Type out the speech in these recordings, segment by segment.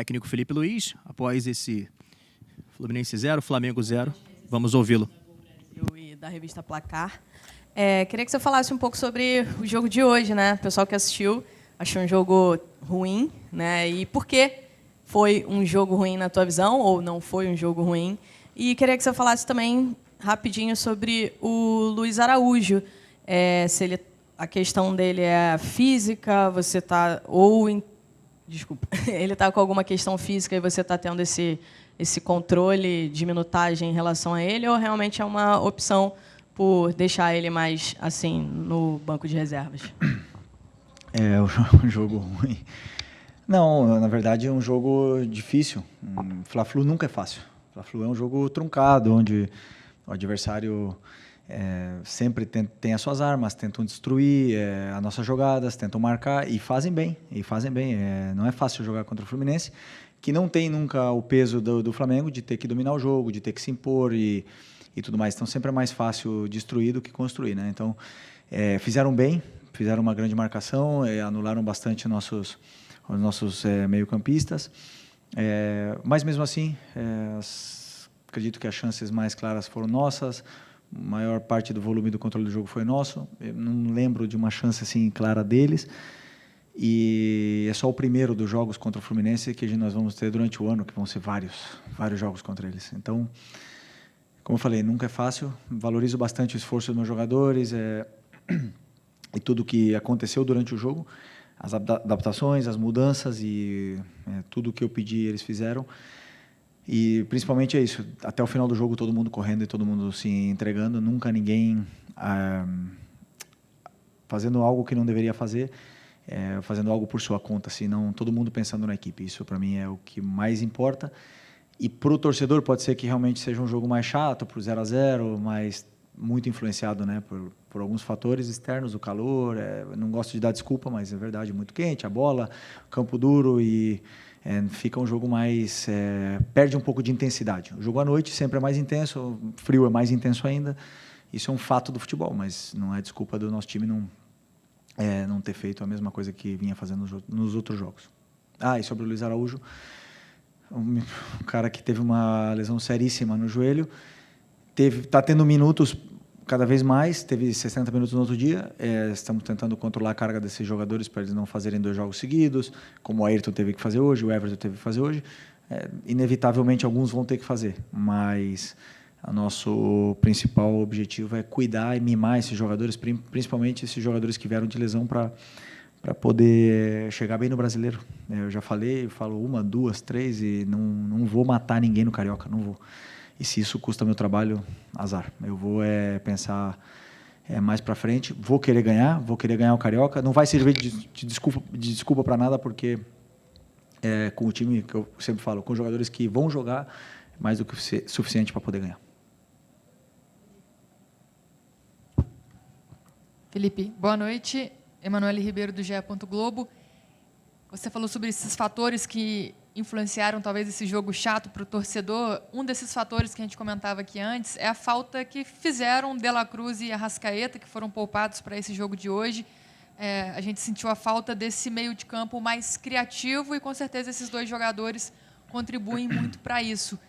técnico Felipe Luiz, após esse Fluminense 0, Flamengo 0. Vamos ouvi-lo. E da revista Placar. Queria que você falasse um pouco sobre o jogo de hoje, né? O pessoal que assistiu achou um jogo ruim, né? E por que foi um jogo ruim na tua visão, ou não foi um jogo ruim? E queria que você falasse também rapidinho sobre o Luiz Araújo. Se ele, a questão dele é física, você está desculpa, ele está com alguma questão física e você está tendo esse controle de minutagem em relação a ele, ou realmente é uma opção por deixar ele mais assim no banco de reservas? Um jogo ruim. Não, na verdade é um jogo difícil. Fla-Flu nunca é fácil. Fla-Flu é um jogo truncado, onde o adversário sempre tem as suas armas, tentam destruir as nossas jogadas, tentam marcar e fazem bem. Não é fácil jogar contra o Fluminense, que não tem nunca o peso do Flamengo de ter que dominar o jogo, de ter que se impor e tudo mais. Então sempre é mais fácil destruir do que construir, né? Então fizeram bem, fizeram uma grande marcação, anularam bastante os nossos meio-campistas, mas mesmo assim acredito que as chances mais claras foram nossas. A maior parte do volume do controle do jogo foi nosso. Eu não lembro de uma chance assim clara deles. E é só o primeiro dos jogos contra o Fluminense que nós vamos ter durante o ano, que vão ser vários jogos contra eles. Então, como eu falei, nunca é fácil. Valorizo bastante o esforço dos meus jogadores e tudo que aconteceu durante o jogo, as adaptações, as mudanças e tudo que eu pedi eles fizeram. E principalmente é isso, até o final do jogo todo mundo correndo e todo mundo se entregando, nunca ninguém fazendo algo que não deveria fazer, fazendo algo por sua conta, senão todo mundo pensando na equipe. Isso para mim é o que mais importa. E para o torcedor pode ser que realmente seja um jogo mais chato, por 0-0, mas muito influenciado, né, por alguns fatores externos, o calor, não gosto de dar desculpa, mas é verdade, muito quente, a bola, campo duro e fica um jogo mais... perde um pouco de intensidade. O jogo à noite sempre é mais intenso, o frio é mais intenso ainda. Isso é um fato do futebol, mas não é desculpa do nosso time não ter feito a mesma coisa que vinha fazendo nos outros jogos. E sobre o Luiz Araújo, um cara que teve uma lesão seríssima no joelho, está tendo minutos cada vez mais, teve 60 minutos no outro dia. Estamos tentando controlar a carga desses jogadores para eles não fazerem 2 jogos seguidos, como o Ayrton teve que fazer hoje, o Everton teve que fazer hoje. Inevitavelmente, alguns vão ter que fazer, mas o nosso principal objetivo é cuidar e mimar esses jogadores, principalmente esses jogadores que vieram de lesão, para poder chegar bem no Brasileiro. Eu já falei, eu falo 1, 2, 3 e não vou matar ninguém no Carioca, não vou. E se isso custa meu trabalho, azar. Eu vou pensar mais para frente. Vou querer ganhar o Carioca. Não vai servir de desculpa para nada, porque com o time, que eu sempre falo, com jogadores que vão jogar, mais do que suficiente para poder ganhar. Felipe, boa noite. Emanuele Ribeiro, do GE. Globo. Você falou sobre esses fatores que influenciaram talvez esse jogo chato para o torcedor. Um desses fatores que a gente comentava aqui antes é a falta que fizeram De La Cruz e Arrascaeta, que foram poupados para esse jogo de hoje. A gente sentiu a falta desse meio de campo mais criativo e, com certeza, esses 2 jogadores contribuem muito para isso.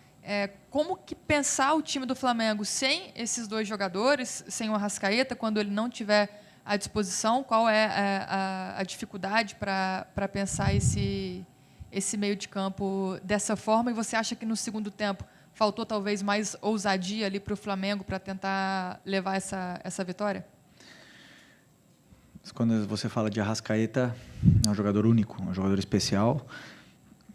Como que pensar o time do Flamengo sem esses 2 jogadores, sem o Arrascaeta, quando ele não tiver à disposição? Qual é a dificuldade para pensar esse meio de campo dessa forma? E você acha que no segundo tempo faltou talvez mais ousadia ali para o Flamengo para tentar levar essa vitória? Quando você fala de Arrascaeta, é um jogador único, um jogador especial,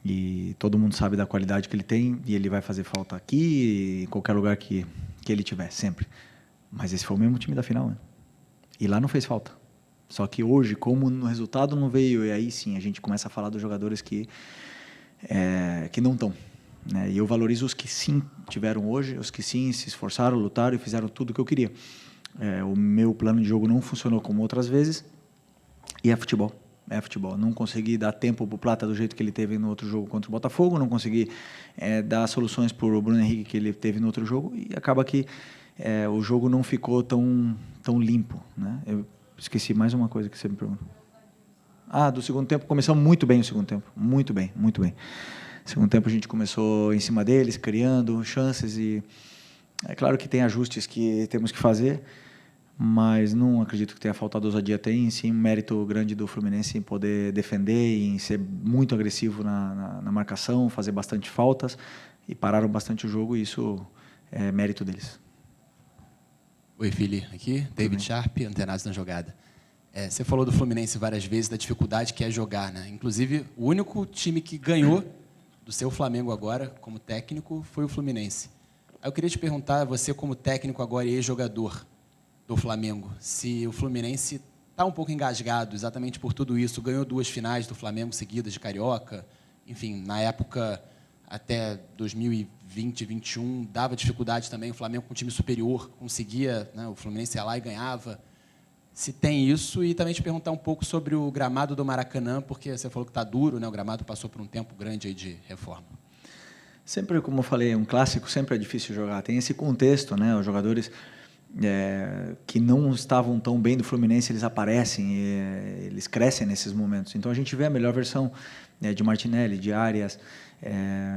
e todo mundo sabe da qualidade que ele tem, e ele vai fazer falta aqui, em qualquer lugar que ele tiver, sempre. Mas esse foi o mesmo time da final, né? E lá não fez falta. Só que hoje, como o resultado não veio, e aí sim a gente começa a falar dos jogadores que não estão. Né? E eu valorizo os que sim tiveram hoje, os que sim se esforçaram, lutaram e fizeram tudo o que eu queria. O meu plano de jogo não funcionou como outras vezes, e é futebol. Não consegui dar tempo para o Plata do jeito que ele teve no outro jogo contra o Botafogo, não consegui dar soluções para o Bruno Henrique que ele teve no outro jogo, e acaba que o jogo não ficou tão limpo. Né? Eu esqueci mais uma coisa que você me perguntou. Do segundo tempo. Começamos muito bem o segundo tempo. Muito bem, muito bem. Segundo tempo a gente começou em cima deles, criando chances e é claro que tem ajustes que temos que fazer, mas não acredito que tenha faltado ousadia. Tem sim um mérito grande do Fluminense em poder defender, em ser muito agressivo na marcação, fazer bastante faltas e pararam bastante o jogo e isso é mérito deles. Oi, Fili, aqui, David Sharp, Antenados na Jogada. Você falou do Fluminense várias vezes, da dificuldade que é jogar, né? Inclusive, o único time que ganhou do seu Flamengo agora, como técnico, foi o Fluminense. Aí eu queria te perguntar, você como técnico agora e ex-jogador do Flamengo, se o Fluminense está um pouco engasgado exatamente por tudo isso, ganhou 2 finais do Flamengo seguidas de Carioca, enfim, na época até 2020, 2021, dava dificuldade também, o Flamengo com um time superior conseguia, né, o Fluminense ia lá e ganhava. Se tem isso, e também te perguntar um pouco sobre o gramado do Maracanã, porque você falou que está duro, né, o gramado passou por um tempo grande aí de reforma. Sempre, como eu falei, um clássico sempre é difícil jogar. Tem esse contexto, né? Os jogadores que não estavam tão bem do Fluminense, eles aparecem, eles crescem nesses momentos. Então a gente vê a melhor versão de Martinelli, de Arias,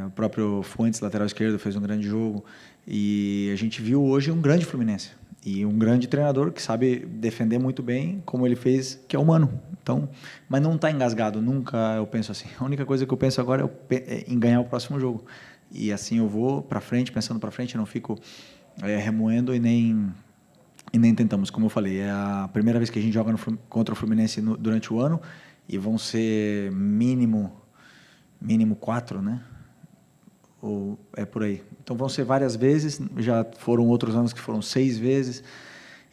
o próprio Fuentes, lateral esquerdo, fez um grande jogo. E a gente viu hoje um grande Fluminense e um grande treinador que sabe defender muito bem, como ele fez, que é o Mano. Então, mas não está engasgado, nunca eu penso assim. A única coisa que eu penso agora é em ganhar o próximo jogo. E assim eu vou para frente, pensando para frente, eu não fico remoendo e nem tentamos. Como eu falei, é a primeira vez que a gente joga contra o Fluminense durante o ano e vão ser mínimo 4, né? Ou é por aí. Então vão ser várias vezes, já foram outros anos que foram 6 vezes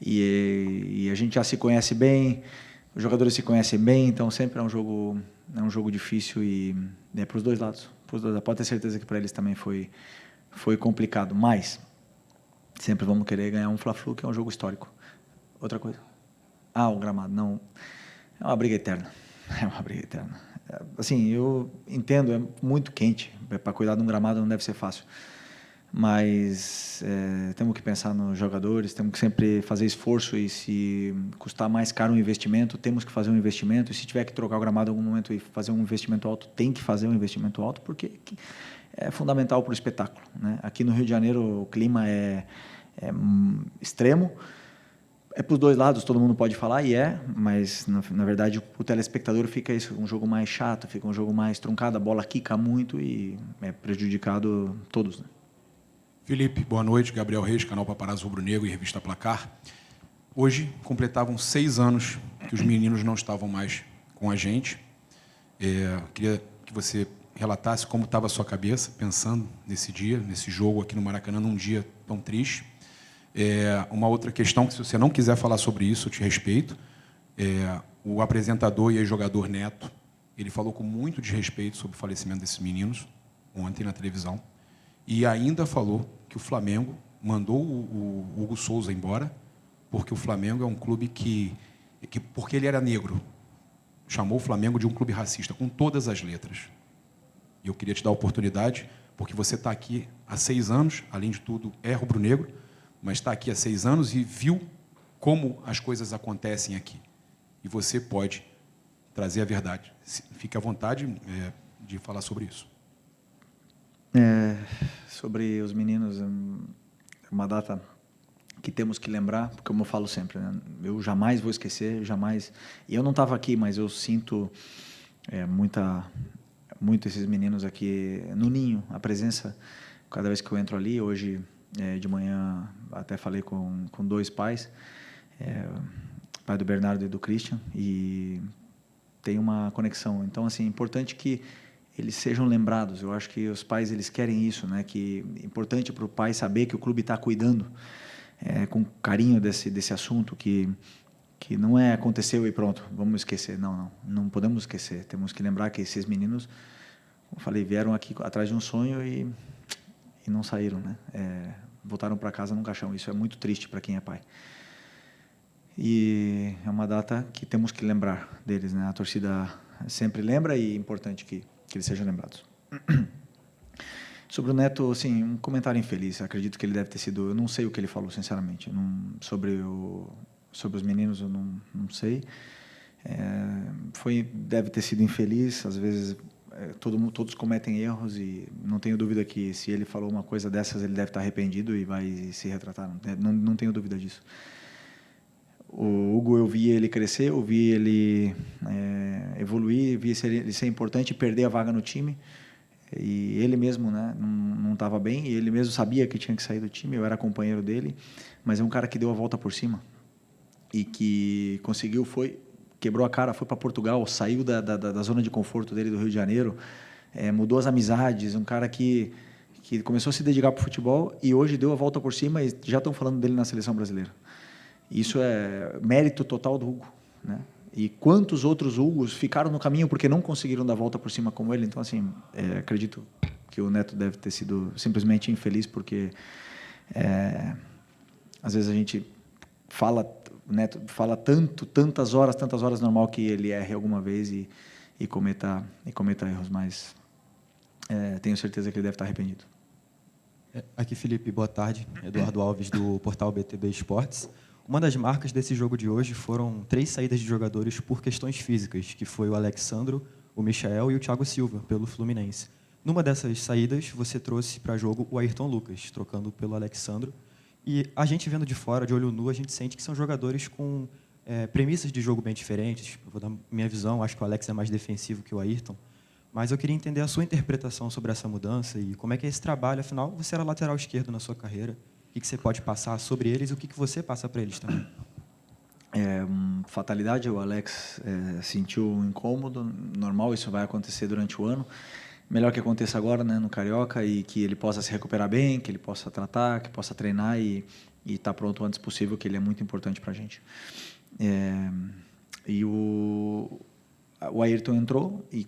e a gente já se conhece bem, os jogadores se conhecem bem, então sempre é um jogo difícil e para os dois lados. Pode ter certeza que para eles também foi complicado, mas sempre vamos querer ganhar um Fla-Flu, que é um jogo histórico. Outra coisa? O gramado. Não, é uma briga eterna. É uma briga eterna. Assim, eu entendo, é muito quente. Para cuidar de um gramado não deve ser fácil. Mas temos que pensar nos jogadores, temos que sempre fazer esforço e se custar mais caro um investimento, temos que fazer um investimento. E se tiver que trocar o gramado em algum momento e fazer um investimento alto, tem que fazer um investimento alto, porque é fundamental para o espetáculo, né? Aqui no Rio de Janeiro o clima é extremo, é para os dois lados, todo mundo pode falar, mas na verdade o telespectador fica um jogo mais chato, fica um jogo mais truncado, a bola quica muito e é prejudicado todos, né? Felipe, boa noite. Gabriel Reis, canal Paparazzo Rubro Negro e revista Placar. Hoje completavam 6 anos que os meninos não estavam mais com a gente. Queria que você relatasse como estava a sua cabeça pensando nesse dia, nesse jogo aqui no Maracanã, num dia tão triste. Uma outra questão, que se você não quiser falar sobre isso, eu te respeito. O apresentador e ex-jogador Neto, ele falou com muito desrespeito sobre o falecimento desses meninos ontem na televisão e ainda falou que o Flamengo mandou o Hugo Souza embora porque o Flamengo é um clube que porque ele era negro, chamou o Flamengo de um clube racista, com todas as letras. E eu queria te dar a oportunidade, porque você está aqui há 6 anos, além de tudo, é rubro-negro, mas está aqui há 6 anos e viu como as coisas acontecem aqui. E você pode trazer a verdade. Fique à vontade de falar sobre isso. Sobre os meninos, é uma data que temos que lembrar, porque como eu falo sempre, né? Eu jamais vou esquecer, jamais. E eu não estava aqui, mas eu sinto muito esses meninos aqui no ninho, a presença, cada vez que eu entro ali. Hoje, de manhã, até falei com 2 pais, pai do Bernardo e do Christian, e tem uma conexão. Então, assim, é importante que eles sejam lembrados. Eu acho que os pais, eles querem isso, né? Que é importante para o pai saber que o clube está cuidando com carinho desse assunto, que não aconteceu e pronto, vamos esquecer. Não podemos esquecer. Temos que lembrar que esses meninos, como eu falei, vieram aqui atrás de um sonho e não saíram, né? Voltaram para casa num caixão. Isso é muito triste para quem é pai. E é uma data que temos que lembrar deles, né? A torcida sempre lembra e é importante que eles sejam lembrados. Sobre o Neto, assim, um comentário infeliz. Acredito que ele deve ter sido... Eu não sei o que ele falou, sinceramente. Sobre os meninos, eu não sei. Deve ter sido infeliz. Às vezes, todos cometem erros e não tenho dúvida que se ele falou uma coisa dessas, ele deve estar arrependido e vai se retratar. Não tenho dúvida disso. O Hugo, eu vi ele crescer, eu vi ele evoluir, vi ele ser importante e perder a vaga no time. E ele mesmo, né, não estava bem, e ele mesmo sabia que tinha que sair do time, eu era companheiro dele, mas é um cara que deu a volta por cima e que conseguiu, quebrou a cara, foi para Portugal, saiu da zona de conforto dele do Rio de Janeiro, mudou as amizades, um cara que começou a se dedicar para o futebol e hoje deu a volta por cima e já estão falando dele na seleção brasileira. Isso é mérito total do Hugo, né? E quantos outros Hugos ficaram no caminho porque não conseguiram dar a volta por cima como ele. Então, assim, acredito que o Neto deve ter sido simplesmente infeliz porque às vezes a gente o Neto fala tantas horas normal que ele erre alguma vez e cometa erros, mas tenho certeza que ele deve estar arrependido. Aqui, Felipe, boa tarde. Eduardo Alves, do portal BTB Esportes. Uma das marcas desse jogo de hoje foram 3 saídas de jogadores por questões físicas, que foi o Alexandro, o Michael e o Thiago Silva, pelo Fluminense. Numa dessas saídas, você trouxe para jogo o Ayrton Lucas, trocando pelo Alexandro. E a gente vendo de fora, de olho nu, a gente sente que são jogadores com premissas de jogo bem diferentes. Eu vou dar minha visão, acho que o Alex é mais defensivo que o Ayrton. Mas eu queria entender a sua interpretação sobre essa mudança e como é que é esse trabalho. Afinal, você era lateral esquerdo na sua carreira. O que você pode passar sobre eles e o que você passa para eles também? Fatalidade, o Alex sentiu um incômodo, normal, isso vai acontecer durante o ano. Melhor que aconteça agora, né, no Carioca, e que ele possa se recuperar bem, que ele possa tratar, que possa treinar e estar pronto o antes possível, que ele é muito importante para a gente. E o Ayrton entrou e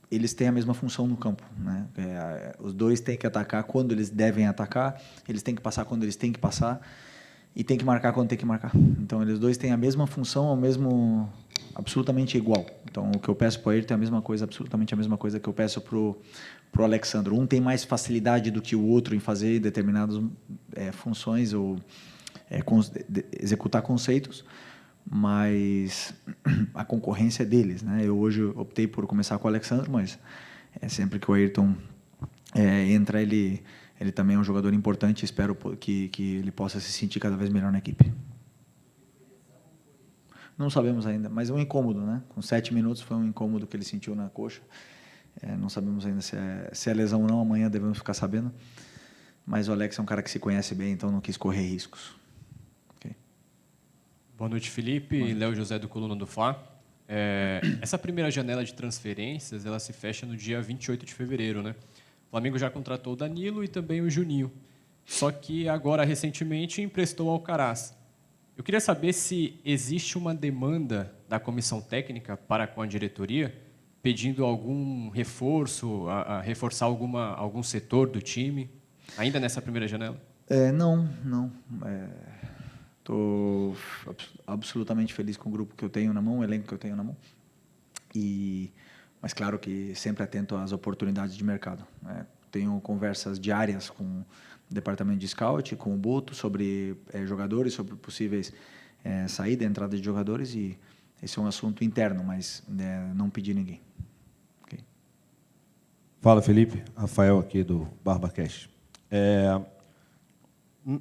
eles têm a mesma função no campo, né? Os dois têm que atacar quando eles devem atacar, eles têm que passar quando eles têm que passar e têm que marcar quando tem que marcar. Então, eles dois têm a mesma função, absolutamente igual. Então, o que eu peço para o Ayrton é a mesma coisa, absolutamente a mesma coisa que eu peço para o Alexandro. Um tem mais facilidade do que o outro em fazer determinadas funções ou executar conceitos, mas a concorrência é deles, né? Eu hoje optei por começar com o Alexandre, mas sempre que o Ayrton entra, ele também é um jogador importante. Espero que ele possa se sentir cada vez melhor na equipe. Não sabemos ainda, mas é um incômodo, né? Com 7 minutos foi um incômodo que ele sentiu na coxa. Não sabemos ainda se é lesão ou não, amanhã devemos ficar sabendo. Mas o Alex é um cara que se conhece bem, então não quis correr riscos. Boa noite, Felipe. Léo José, do Coluna do Fla. Essa primeira janela de transferências, ela se fecha no dia 28 de fevereiro, né? O Flamengo já contratou o Danilo e também o Juninho. Só que agora, recentemente, emprestou o Alcaraz. Eu queria saber se existe uma demanda da comissão técnica para com a diretoria, pedindo algum reforço, a reforçar algum setor do time, ainda nessa primeira janela? Não. Estou absolutamente feliz com o grupo que eu tenho na mão, o elenco que eu tenho na mão. Mas, claro, que sempre atento às oportunidades de mercado. Tenho conversas diárias com o departamento de scout, com o Boto, sobre jogadores, sobre possíveis saída e entrada de jogadores. E esse é um assunto interno, mas não pedi ninguém. Okay. Fala, Felipe. Rafael aqui do BarbaCast.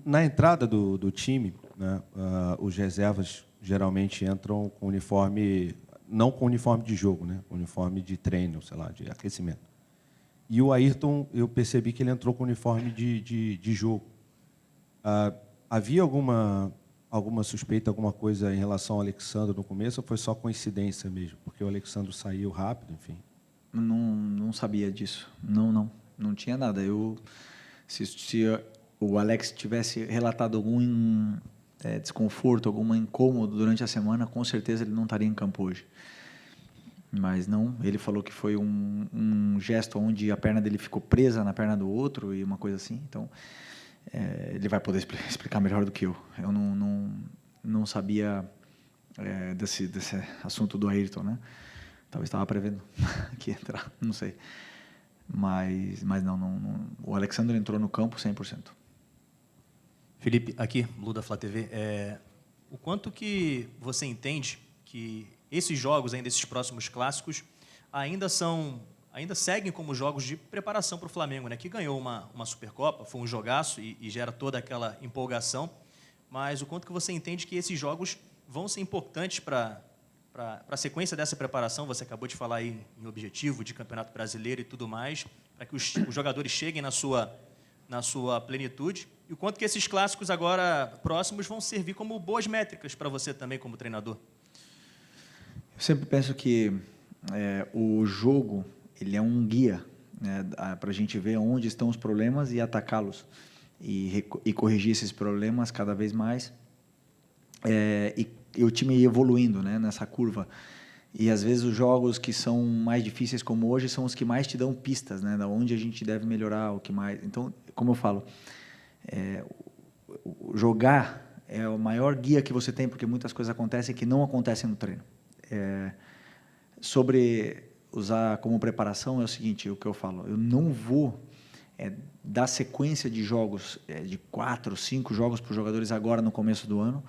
Na entrada do time, né, os reservas geralmente entram com uniforme, não com uniforme de jogo, né, com uniforme de treino, sei lá, de aquecimento. E o Ayrton, eu percebi que ele entrou com uniforme de jogo. Havia alguma suspeita, alguma coisa em relação ao Alexandre no começo, ou foi só coincidência mesmo? Porque o Alexandre saiu rápido, enfim. Não sabia disso. Não tinha nada. Se o Alex tivesse relatado algum desconforto, algum incômodo durante a semana, com certeza ele não estaria em campo hoje. Mas não, ele falou que foi um gesto onde a perna dele ficou presa na perna do outro e uma coisa assim. Então, ele vai poder explicar melhor do que eu. Eu não sabia desse assunto do Ayrton, né? Talvez estava prevendo que ia entrar, não sei. Mas não. O Alexandre entrou no campo 100%. Felipe, aqui, Lu da Flá TV. O quanto que você entende que esses jogos, ainda esses próximos clássicos, ainda são ainda seguem como jogos de preparação para o Flamengo, né? Que ganhou uma Supercopa, foi um jogaço e gera toda aquela empolgação. Mas o quanto que você entende que esses jogos vão ser importantes para a sequência dessa preparação? Você acabou de falar aí em objetivo de Campeonato Brasileiro e tudo mais, para que os jogadores cheguem na sua plenitude. E o quanto que esses clássicos agora próximos vão servir como boas métricas para você também como treinador? Eu sempre penso que o jogo ele é um guia, né, para a gente ver onde estão os problemas e atacá-los e corrigir esses problemas cada vez mais e o time ir evoluindo, né, nessa curva. E às vezes os jogos que são mais difíceis como hoje são os que mais te dão pistas, né, da onde a gente deve melhorar, o que mais. Então, como eu falo, jogar é o maior guia que você tem, porque muitas coisas acontecem que não acontecem no treino. Sobre usar como preparação é o seguinte, o que eu falo, eu não vou dar sequência de jogos, de 4, 5 jogos para os jogadores agora no começo do ano,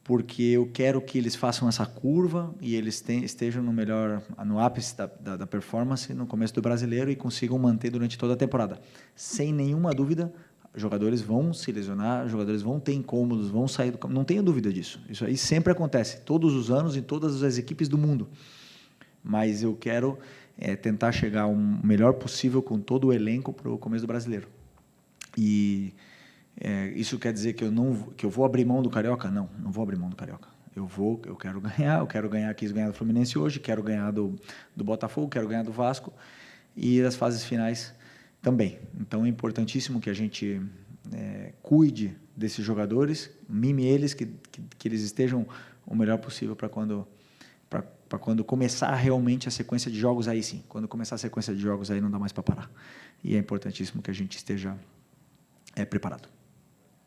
porque eu quero que eles façam essa curva e eles estejam no ápice da performance no começo do Brasileiro e consigam manter durante toda a temporada. Sem nenhuma dúvida, jogadores vão se lesionar, jogadores vão ter incômodos, vão sair do campo, não tenho dúvida disso. Isso aí sempre acontece, todos os anos, em todas as equipes do mundo. Mas eu quero tentar chegar o melhor possível com todo o elenco para o começo do Brasileiro. E isso quer dizer que eu vou abrir mão do Carioca? Não vou abrir mão do Carioca. Eu quero ganhar, quis ganhar do Fluminense hoje, quero ganhar do Botafogo, quero ganhar do Vasco e das fases finais também. Então é importantíssimo que a gente cuide desses jogadores, mime eles, que eles estejam o melhor possível para quando começar realmente a sequência de jogos, aí sim. Quando começar a sequência de jogos, aí não dá mais para parar. E é importantíssimo que a gente esteja preparado.